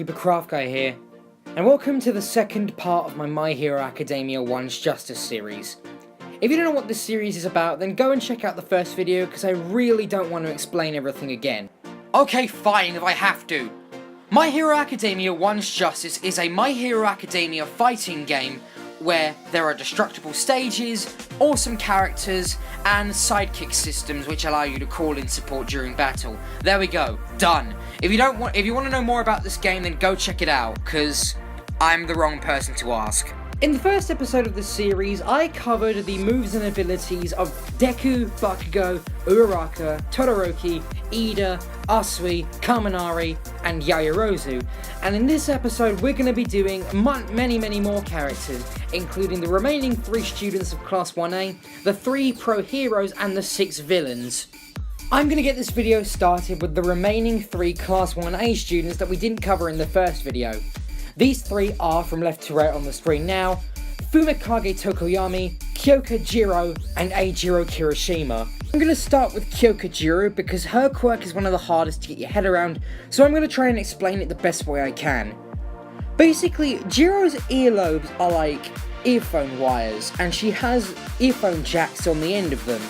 Creeper Craft Guy here, and welcome to the second part of my My Hero Academia One's Justice series. If you don't know what this series is about, then go and check out the first video, because I really don't want to explain everything again. Okay, fine if I have to. My Hero Academia One's Justice is a My Hero Academia fighting game where there are destructible stages, awesome characters, and sidekick systems which allow you to call in support during battle. There we go, done. If you want to know more about this game, then go check it out, because I'm the wrong person to ask. In the first episode of this series, I covered the moves and abilities of Deku, Bakugo, Uraraka, Todoroki, Ida, Asui, Kaminari, and Yaoyorozu. And in this episode, we're going to be doing many more characters, including the remaining 3 students of Class 1A, the 3 pro heroes, and the 6 villains. I'm going to get this video started with the remaining 3 Class 1A students that we didn't cover in the first video. These 3 are, from left to right on the screen now, Fumikage Toko Yami, Kyoka Jiro, and Eijiro Kirishima. I'm going to start with Kyoka Jiro because her quirk is one of the hardest to get your head around, so I'm going to try and explain it the best way I can. Basically, Jiro's earlobes are like earphone wires, and she has earphone jacks on the end of them.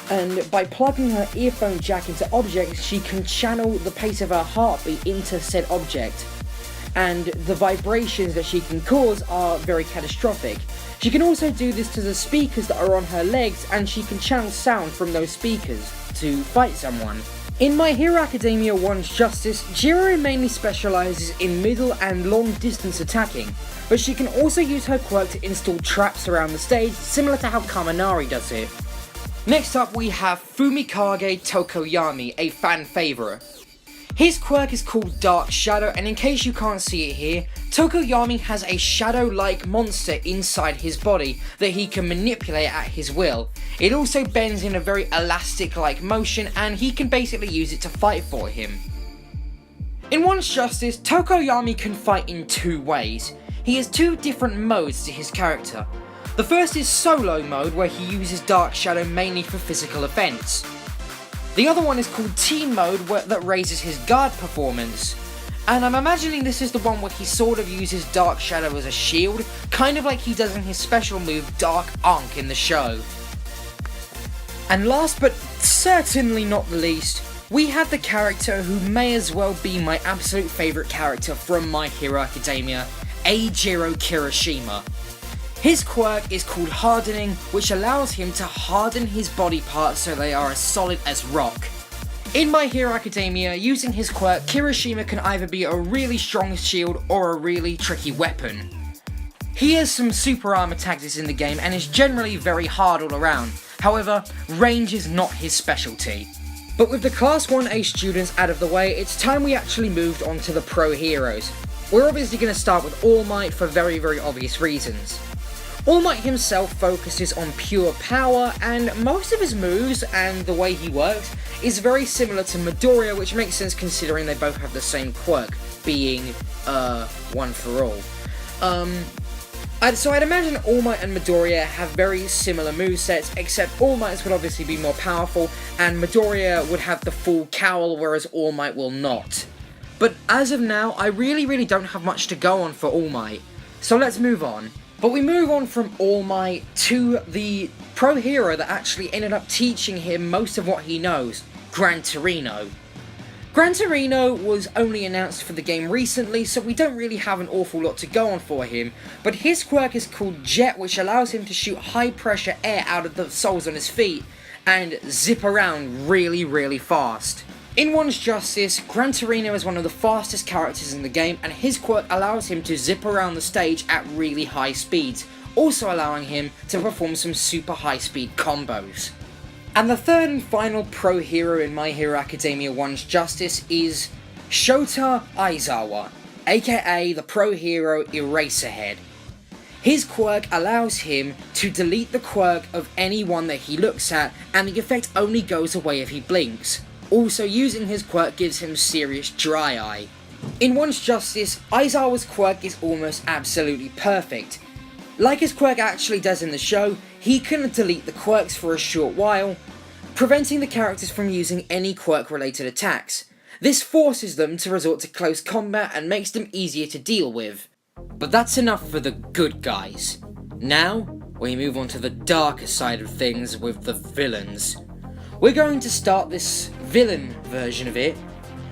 And by plugging her earphone jack into objects, she can channel the pace of her heartbeat into said object. And the vibrations that she can cause are very catastrophic. She can also do this to the speakers that are on her legs, and she can channel sound from those speakers to fight someone. In My Hero Academia One's Justice, Jiro mainly specialises in middle and long distance attacking, but she can also use her quirk to install traps around the stage, similar to how Kaminari does it. Next up we have Fumikage Toko Yami, a fan favourite. His quirk is called Dark Shadow, and in case you can't see it here, Toko Yami has a shadow-like monster inside his body that he can manipulate at his will. It also bends in a very elastic-like motion, and he can basically use it to fight for him. In One's Justice, Toko Yami can fight in 2 ways. He has 2 different modes to his character. The first is Solo Mode, where he uses Dark Shadow mainly for physical offense. The other one is called Team Mode, that raises his guard performance. And I'm imagining this is the one where he sort of uses Dark Shadow as a shield, kind of like he does in his special move Dark Ankh in the show. And last but certainly not the least, we have the character who may as well be my absolute favourite character from My Hero Academia, Eijiro Kirishima. His quirk is called Hardening, which allows him to harden his body parts so they are as solid as rock. In My Hero Academia, using his quirk, Kirishima can either be a really strong shield or a really tricky weapon. He has some super armor tactics in the game and is generally very hard all around. However, range is not his specialty. But with the Class 1A students out of the way, it's time we actually moved on to the pro heroes. We're obviously going to start with All Might for very obvious reasons. All Might himself focuses on pure power, and most of his moves and the way he works is very similar to Midoriya, which makes sense considering they both have the same quirk, being, one for all. So I'd imagine All Might and Midoriya have very similar movesets, except All Might's would obviously be more powerful, and Midoriya would have the full cowl, whereas All Might will not. But as of now, I really don't have much to go on for All Might, so let's move on. But we move on from All Might to the pro hero that actually ended up teaching him most of what he knows, Gran Torino. Gran Torino was only announced for the game recently, so we don't really have an awful lot to go on for him, but his quirk is called Jet, which allows him to shoot high pressure air out of the soles on his feet and zip around really fast. In One's Justice, Gran Torino is one of the fastest characters in the game, and his quirk allows him to zip around the stage at really high speeds, also allowing him to perform some super high speed combos. And the third and final pro hero in My Hero Academia One's Justice is Shota Aizawa, aka the pro hero Eraserhead. His quirk allows him to delete the quirk of anyone that he looks at, and the effect only goes away if he blinks. Also, using his quirk gives him serious dry eye. In One's Justice, Aizawa's quirk is almost absolutely perfect. Like his quirk actually does in the show, he can delete the quirks for a short while, preventing the characters from using any quirk related attacks. This forces them to resort to close combat and makes them easier to deal with. But that's enough for the good guys. Now, we move on to the darker side of things with the villains. We're going to start this villain version of it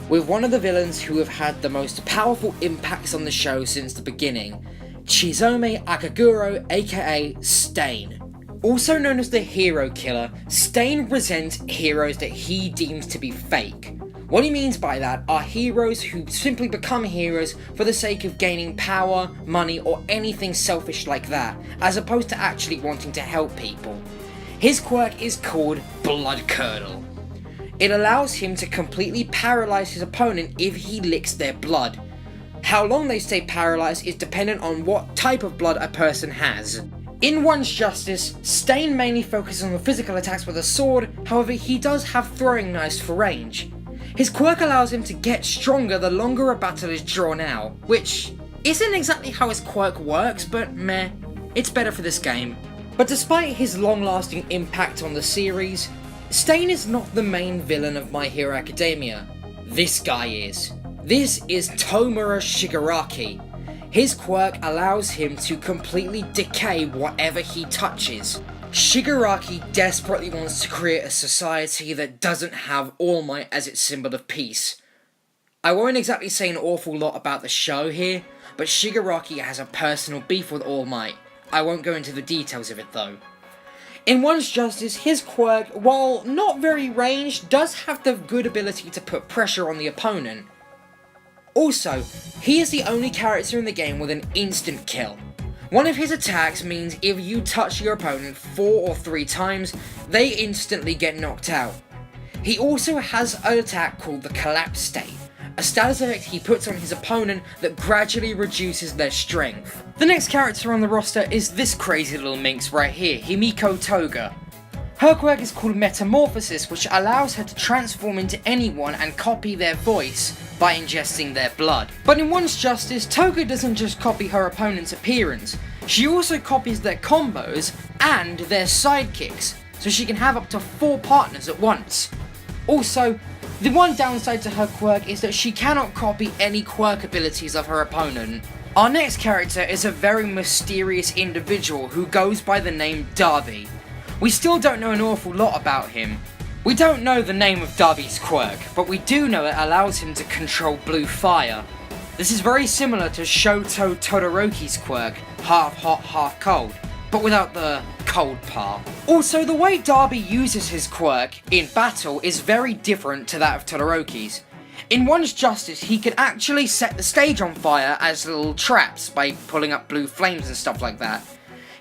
with one of the villains who have had the most powerful impacts on the show since the beginning, Chizome Akaguro, aka Stain. Also known as the Hero Killer, Stain resents heroes that he deems to be fake. What he means by that are heroes who simply become heroes for the sake of gaining power, money, or anything selfish like that, as opposed to actually wanting to help people. His quirk is called Blood Curdle. It allows him to completely paralyze his opponent if he licks their blood. How long they stay paralyzed is dependent on what type of blood a person has. In One's Justice, Stain mainly focuses on the physical attacks with a sword, however he does have throwing knives for range. His quirk allows him to get stronger the longer a battle is drawn out, which isn't exactly how his quirk works, but meh, it's better for this game. But despite his long-lasting impact on the series, Stain is not the main villain of My Hero Academia. This guy is. This is Tomura Shigaraki. His quirk allows him to completely decay whatever he touches. Shigaraki desperately wants to create a society that doesn't have All Might as its symbol of peace. I won't exactly say an awful lot about the show here, but Shigaraki has a personal beef with All Might. I won't go into the details of it though. In One's Justice, his quirk, while not very ranged, does have the good ability to put pressure on the opponent. Also, he is the only character in the game with an instant kill. One of his attacks means if you touch your opponent 4 or 3 times, they instantly get knocked out. He also has an attack called the Collapse State, a status effect he puts on his opponent that gradually reduces their strength. The next character on the roster is this crazy little minx right here, Himiko Toga. Her quirk is called Metamorphosis, which allows her to transform into anyone and copy their voice by ingesting their blood. But in One's Justice, Toga doesn't just copy her opponent's appearance, she also copies their combos and their sidekicks, so she can have up to 4 partners at once. Also, the one downside to her quirk is that she cannot copy any quirk abilities of her opponent. Our next character is a very mysterious individual who goes by the name Darby. We still don't know an awful lot about him. We don't know the name of Darby's quirk, but we do know it allows him to control blue fire. This is very similar to Shoto Todoroki's quirk, half hot, half cold, but without the cold part. Also, the way Darby uses his quirk in battle is very different to that of Todoroki's. In One's Justice, he can actually set the stage on fire as little traps by pulling up blue flames and stuff like that.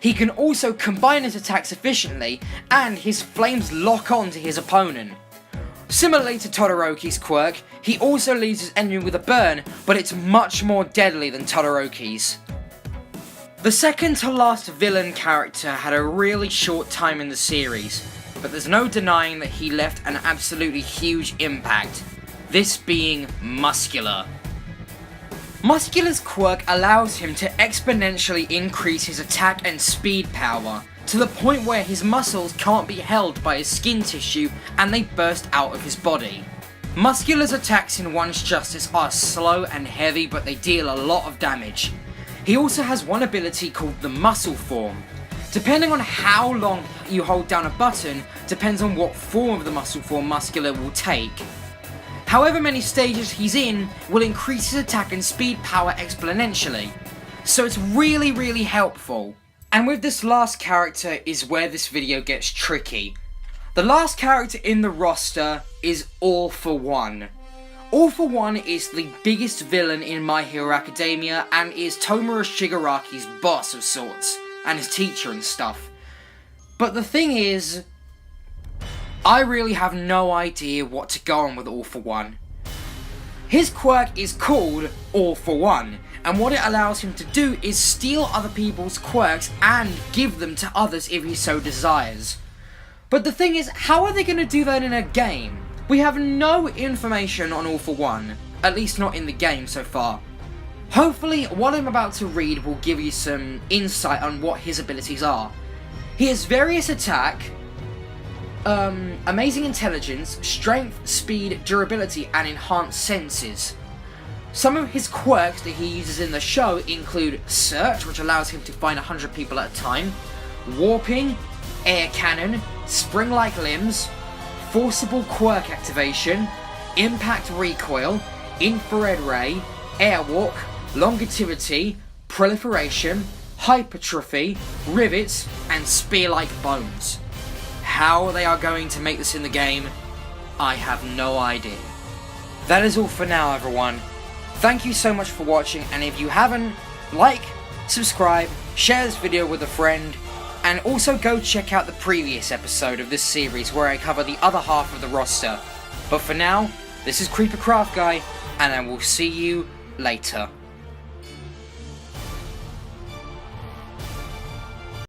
He can also combine his attacks efficiently, and his flames lock on to his opponent. Similarly to Todoroki's quirk, he also leaves his enemy with a burn, but it's much more deadly than Todoroki's. The second to last villain character had a really short time in the series, but there's no denying that he left an absolutely huge impact, this being Muscular. Muscular's quirk allows him to exponentially increase his attack and speed power, to the point where his muscles can't be held by his skin tissue and they burst out of his body. Muscular's attacks in One's Justice are slow and heavy, but they deal a lot of damage. He also has one ability called the Muscle Form. Depending on how long you hold down a button, depends on what form of the Muscle Form Muscular will take. However many stages he's in will increase his attack and speed power exponentially, so it's really helpful. And with this last character is where this video gets tricky. The last character in the roster is All For One. All For One is the biggest villain in My Hero Academia and is Tomura Shigaraki's boss of sorts, and his teacher and stuff. But the thing is, I really have no idea what to go on with All For One. His quirk is called All For One, and what it allows him to do is steal other people's quirks and give them to others if he so desires. But the thing is, how are they going to do that in a game? We have no information on All For One, at least not in the game so far. Hopefully, what I'm about to read will give you some insight on what his abilities are. He has various attack, amazing intelligence, strength, speed, durability, and enhanced senses. Some of his quirks that he uses in the show include Search, which allows him to find 100 people at a time, Warping, Air Cannon, Spring-like Limbs, Forcible Quirk Activation, Impact Recoil, Infrared Ray, Airwalk, Longevity, Proliferation, Hypertrophy, Rivets, and Spear-like Bones. How they are going to make this in the game, I have no idea. That is all for now, everyone. Thank you so much for watching, and if you haven't, like, subscribe, share this video with a friend, and also go check out the previous episode of this series where I cover the other half of the roster. But for now, this is Creeper Craft Guy, and I will see you later.